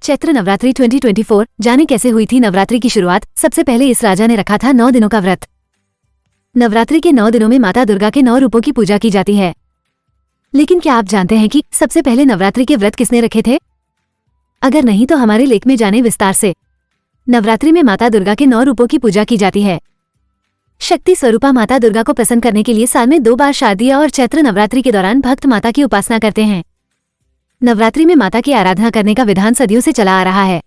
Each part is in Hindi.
चैत्र नवरात्रि 2024 जाने कैसे हुई थी नवरात्रि की शुरुआत। सबसे पहले इस राजा ने रखा था 9 दिनों का व्रत। नवरात्रि के 9 दिनों में माता दुर्गा के 9 रूपों की पूजा की जाती है। लेकिन क्या आप जानते हैं कि सबसे पहले नवरात्रि के व्रत किसने रखे थे? अगर नहीं तो हमारे लेख में जाने विस्तार से। नवरात्रि में माता दुर्गा के 9 रूपों की पूजा की जाती है। शक्ति स्वरूपा माता दुर्गा को प्रसन्न करने के लिए साल में 2 बार शारदीय और चैत्र नवरात्रि के दौरान भक्त माता की उपासना करते हैं। नवरात्रि में माता की आराधना करने का विधान सदियों से चला आ रहा है।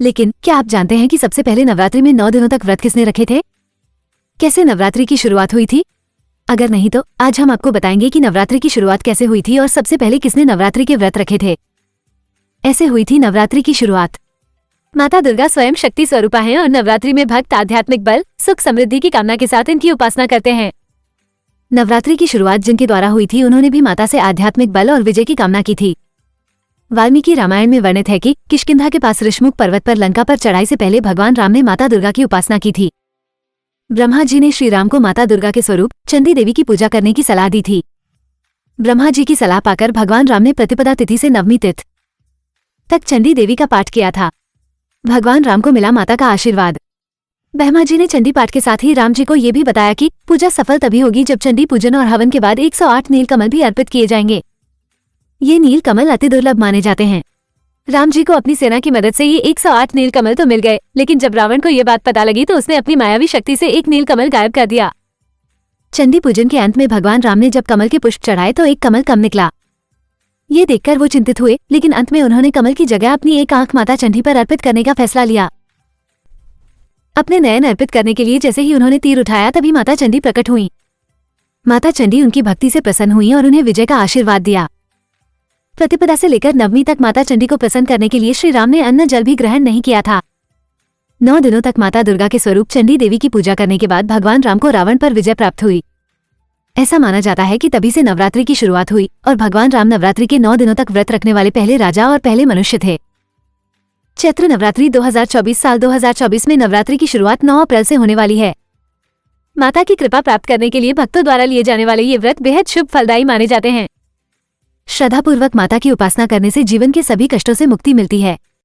लेकिन क्या आप जानते हैं कि सबसे पहले नवरात्रि में 9 दिनों तक व्रत किसने रखे थे? कैसे नवरात्रि की शुरुआत हुई थी? अगर नहीं तो आज हम आपको बताएंगे कि नवरात्रि की शुरुआत कैसे हुई थी और सबसे पहले किसने नवरात्रि के व्रत रखे थे। ऐसे हुई थी नवरात्रि की शुरुआत। माता दुर्गा स्वयं शक्ति स्वरूपा हैं और नवरात्रि में भक्त आध्यात्मिक बल, सुख, समृद्धि की कामना के साथ इनकी उपासना करते हैं। नवरात्रि की शुरुआत जिनके द्वारा हुई थी उन्होंने भी माता से आध्यात्मिक बल और विजय की कामना की थी। वाल्मीकि रामायण में वर्णित है कि किष्किंधा के पास ऋषमुख पर्वत पर लंका पर चढ़ाई से पहले भगवान राम ने माता दुर्गा की उपासना की थी। ब्रह्मा जी ने श्री राम को माता दुर्गा के स्वरूप चंडी देवी की पूजा करने की सलाह दी थी। ब्रह्मा जी की सलाह पाकर भगवान राम ने प्रतिपदा तिथि से नवमी तिथि तक चंडी देवी का पाठ किया था। भगवान राम को मिला माता का आशीर्वाद। ब्रह्मा जी ने चंडी पाठ के साथ ही राम जी को ये भी बताया कि पूजा सफल तभी होगी जब चंडी पूजन और हवन के बाद 108 नील कमल भी अर्पित किए जाएंगे। ये नील कमल अति दुर्लभ माने जाते हैं। राम जी को अपनी सेना की मदद से ये 108 नील कमल तो मिल गए, लेकिन जब रावण को ये बात पता लगी तो उसने अपनी मायावी शक्ति से एक नील कमल गायब कर दिया। चंडी पूजन के अंत में भगवान राम ने जब कमल के पुष्प चढ़ाए तो एक कमल कम निकला। ये देखकर वो चिंतित हुए, लेकिन अंत में उन्होंने कमल की जगह अपनी एक आंख माता चंडी पर अर्पित करने का फैसला लिया। अपने नयन अर्पित करने के लिए जैसे ही उन्होंने तीर उठाया तभी माता चंडी प्रकट हुई। माता चंडी उनकी भक्ति से प्रसन्न हुई और उन्हें विजय का आशीर्वाद दिया। प्रतिपदा से लेकर नवमी तक माता चंडी को प्रसन्न करने के लिए श्री राम ने अन्न जल भी ग्रहण नहीं किया था। 9 दिनों तक माता दुर्गा के स्वरूप चंडी देवी की पूजा करने के बाद भगवान राम को रावण पर विजय प्राप्त हुई। ऐसा माना जाता है कि तभी से नवरात्रि की शुरुआत हुई और भगवान राम नवरात्रि के 9 दिनों तक व्रत रखने वाले पहले राजा और पहले मनुष्य थे। चैत्र नवरात्रि 2024 साल 2024 में नवरात्रि की शुरुआत 9 अप्रैल से होने वाली है। माता की कृपा प्राप्त करने के लिए भक्तों द्वारा लिए जाने वाले ये व्रत बेहद शुभ फलदायी माने जाते हैं। श्रद्धापूर्वक माता की उपासना करने से जीवन के सभी कष्टों से मुक्ति मिलती है।